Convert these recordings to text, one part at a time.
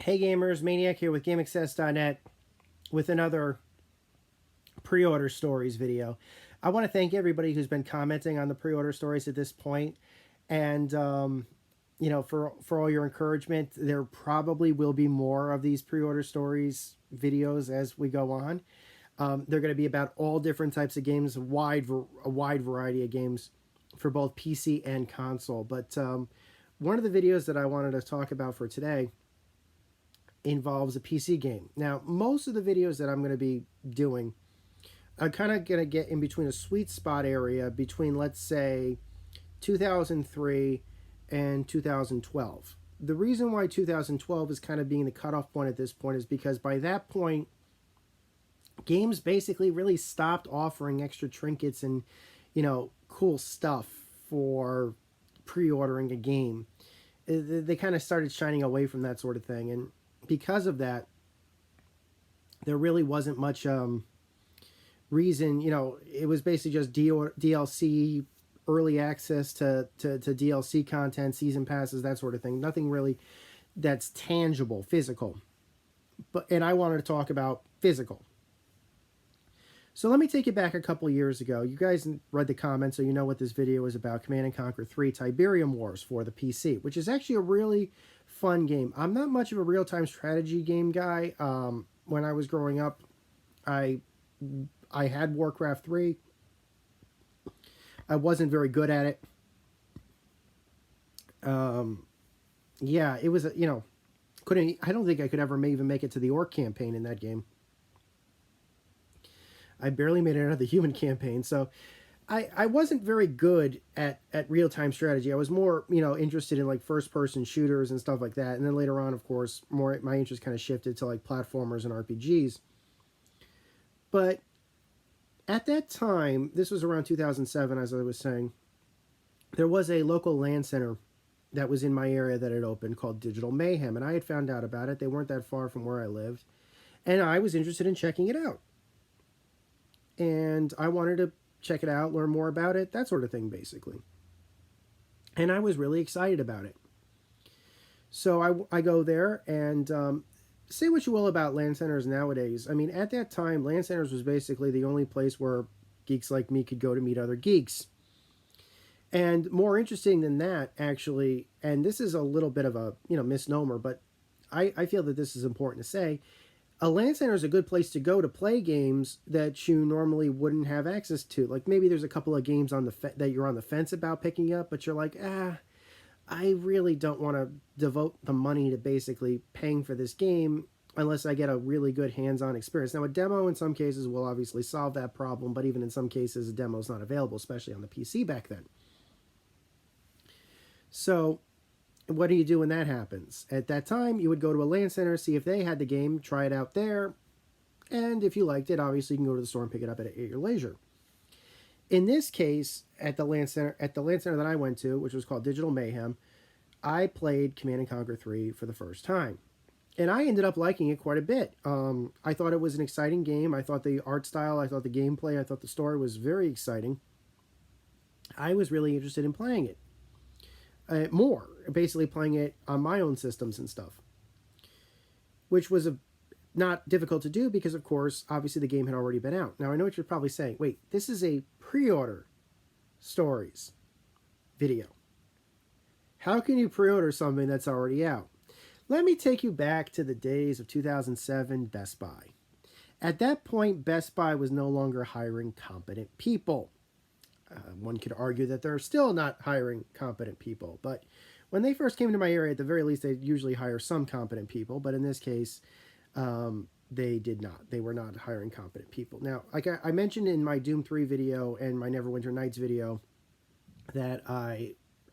Hey gamers, Maniac here with GameAccess.net with another pre-order stories video. I want to thank everybody who's been commenting on the pre-order stories at this point, and for all your encouragement. There probably will be more of these pre-order stories videos as we go on. They're going to be about all different types of games, a wide variety of games for both PC and console. But one of the videos that I wanted to talk about for today involves a PC game. Now, most of the videos that I'm going to be doing, I'm kind of going to get in between a sweet spot area between, let's say, 2003 and 2012. The reason why 2012 is kind of being the cutoff point at this point is because by that point, games basically really stopped offering extra trinkets and, cool stuff for pre-ordering a game. They kind of started shining away from that sort of thing, and because of that, there really wasn't much reason. It was basically just DLC, early access to DLC content, season passes, that sort of thing. Nothing really that's tangible, physical. And I wanted to talk about physical. So let me take you back a couple years ago. You guys read the comments, so you know what this video is about. Command & Conquer 3 Tiberium Wars for the PC, which is actually a really fun game. I'm not much of a real-time strategy game guy. When I was growing up, I had Warcraft 3. I wasn't very good at it. Yeah, it was, couldn't. I don't think I could ever even make it to the Orc campaign in that game. I barely made it out of the human campaign, so I wasn't very good at real-time strategy. I was more, interested in like first-person shooters and stuff like that. And then later on, of course, my interest kind of shifted to like platformers and RPGs. But at that time, this was around 2007, as I was saying, there was a local LAN Center that was in my area that had opened called Digital Mayhem, and I had found out about it. They weren't that far from where I lived, and I was interested in checking it out. And I wanted to check it out, learn more about it, that sort of thing, basically. And I was really excited about it. So I go there, and say what you will about LAN centers nowadays. I mean, at that time, LAN centers was basically the only place where geeks like me could go to meet other geeks. And more interesting than that, actually, and this is a little bit of a misnomer, but I feel that this is important to say, a LAN center is a good place to go to play games that you normally wouldn't have access to. Like maybe there's a couple of games on that you're on the fence about picking up, but you're like, I really don't want to devote the money to basically paying for this game unless I get a really good hands-on experience. Now, a demo in some cases will obviously solve that problem, but even in some cases, a demo is not available, especially on the PC back then. So what do you do when that happens? At that time, you would go to a LAN center, see if they had the game, try it out there, and if you liked it, obviously you can go to the store and pick it up at your leisure. In this case, at the LAN center that I went to, which was called Digital Mayhem, I played Command & Conquer 3 for the first time. And I ended up liking it quite a bit. I thought it was an exciting game. I thought the art style, I thought the gameplay, I thought the story was very exciting. I was really interested in playing it. More, basically playing it on my own systems and stuff, which was not difficult to do because, of course, obviously the game had already been out. Now, I know what you're probably saying. Wait, this is a pre-order stories video. How can you pre-order something that's already out? Let me take you back to the days of 2007 Best Buy. At that point, Best Buy was no longer hiring competent people. One could argue that they're still not hiring competent people, but when they first came to my area, at the very least, they usually hire some competent people, but in this case, they did not. They were not hiring competent people. Now, like I mentioned in my Doom 3 video and my Neverwinter Nights video, that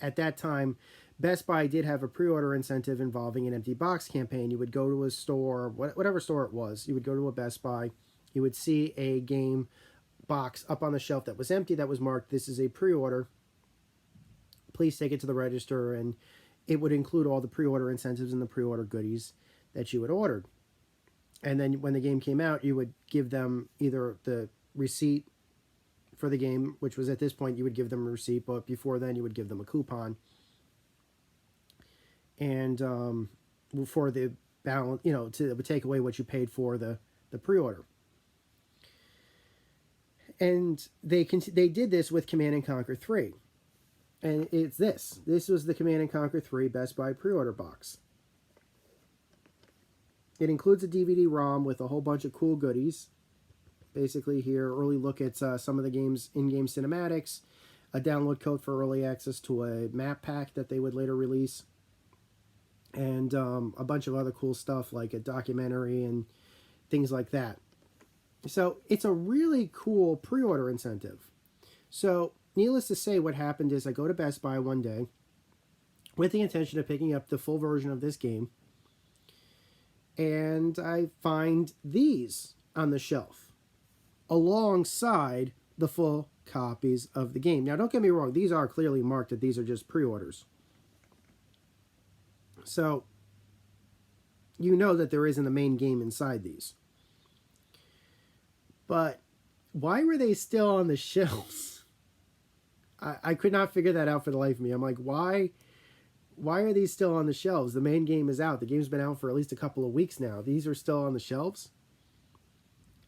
at that time, Best Buy did have a pre-order incentive involving an empty box campaign. You would go to a store, whatever store it was, you would go to a Best Buy, you would see a game box up on the shelf that was empty, that was marked, this is a pre-order, please take it to the register, and it would include all the pre-order incentives and the pre-order goodies that you had ordered. And then when the game came out, you would give them either the receipt for the game, which was at this point you would give them a receipt, but before then you would give them a coupon, and for the balance, to take away what you paid for the pre-order. And they did this with Command and Conquer 3. And it's this. This was the Command and Conquer 3 Best Buy pre-order box. It includes a DVD-ROM with a whole bunch of cool goodies. Basically here, early look at some of the game's in-game cinematics, a download code for early access to a map pack that they would later release, and a bunch of other cool stuff like a documentary and things like that. So it's a really cool pre-order incentive. So needless to say, what happened is I go to Best Buy one day with the intention of picking up the full version of this game, and I find these on the shelf alongside the full copies of the game. Now, don't get me wrong, these are clearly marked that these are just pre-orders. So, you know that there isn't a main game inside these. But why were they still on the shelves? I could not figure that out for the life of me. I'm like, why are these still on the shelves? The main game is out. The game's been out for at least a couple of weeks now. These are still on the shelves?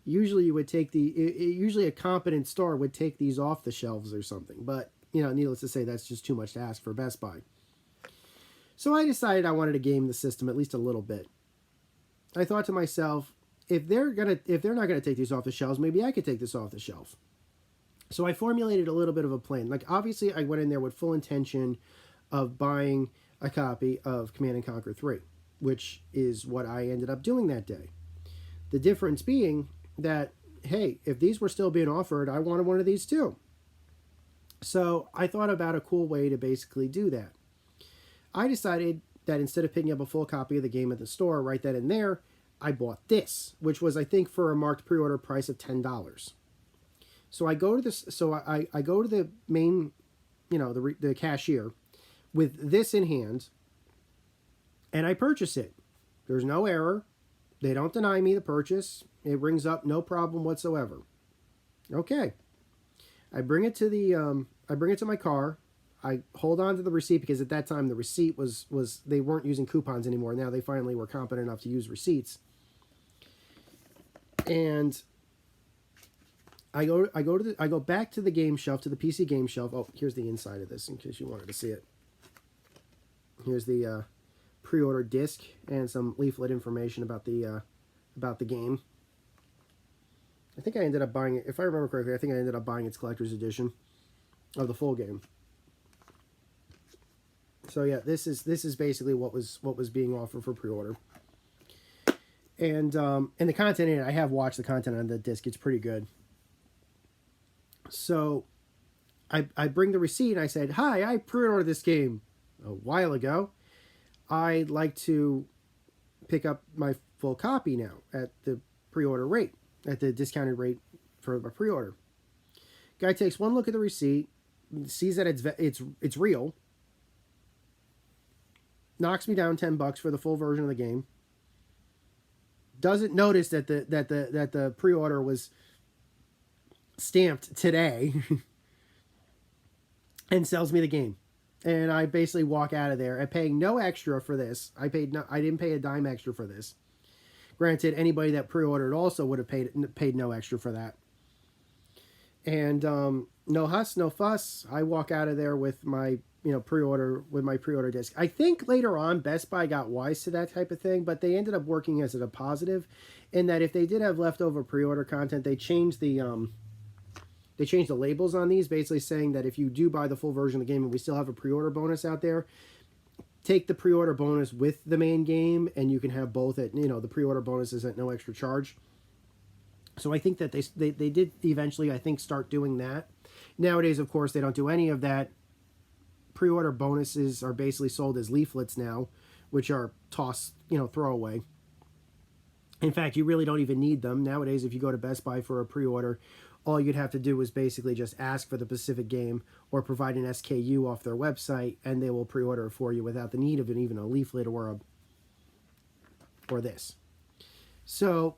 Usually you would take usually a competent store would take these off the shelves or something. But, needless to say, that's just too much to ask for Best Buy. So I decided I wanted to game the system at least a little bit. I thought to myself, if they're not gonna take these off the shelves, maybe I could take this off the shelf. So I formulated a little bit of a plan. Like, obviously I went in there with full intention of buying a copy of Command and Conquer 3, which is what I ended up doing that day. The difference being that, hey, if these were still being offered, I wanted one of these too. So I thought about a cool way to basically do that. I decided that instead of picking up a full copy of the game at the store, right then and there, I bought this, which was, I think, for a marked pre-order price of $10. So I go to this. So I go to the main, the cashier, with this in hand, and I purchase it. There's no error. They don't deny me the purchase. It rings up, no problem whatsoever. Okay. I bring it to my car. I hold on to the receipt because at that time the receipt was they weren't using coupons anymore. Now they finally were competent enough to use receipts. And I go back to the game shelf, to the PC game shelf. Oh, here's the inside of this in case you wanted to see it. Here's the pre-order disc and some leaflet information about the game. I think I ended up buying it, if I remember correctly, I think I ended up buying its collector's edition of the full game. So yeah, this is basically what was being offered for pre-order. And the content in it, I have watched the content on the disc. It's pretty good. So I bring the receipt and I said, "Hi, I pre-ordered this game a while ago. I'd like to pick up my full copy now at the pre-order rate, at the discounted rate for my pre-order." Guy takes one look at the receipt, sees that it's real, knocks me down $10 for the full version of the game. Doesn't notice that the pre-order was stamped today, and sells me the game. And I basically walk out of there and paying no extra for this. I didn't pay a dime extra for this. Granted, anybody that pre-ordered also would have paid no extra for that. And no huss, no fuss. I walk out of there with my pre-order disc. I think later on Best Buy got wise to that type of thing, but they ended up working as a positive, in that if they did have leftover pre-order content, they changed the labels on these, basically saying that if you do buy the full version of the game and we still have a pre-order bonus out there, take the pre-order bonus with the main game, and you can have both at, the pre-order bonus is at no extra charge. So I think that they did eventually, I think, start doing that. Nowadays, of course, they don't do any of that. Pre-order bonuses are basically sold as leaflets now, which are tossed, throwaway. In fact, you really don't even need them. Nowadays, if you go to Best Buy for a pre-order, all you'd have to do is basically just ask for the specific game or provide an SKU off their website, and they will pre-order it for you without the need of even a leaflet or this. So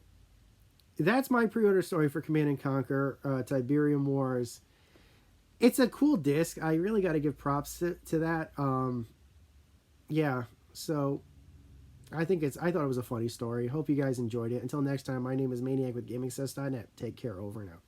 that's my pre-order story for Command & Conquer, Tiberium Wars. It's a cool disc. I really got to give props to that. Yeah, so I thought it was a funny story. Hope you guys enjoyed it. Until next time, my name is Maniac with GamingSess.net. Take care. Over and out.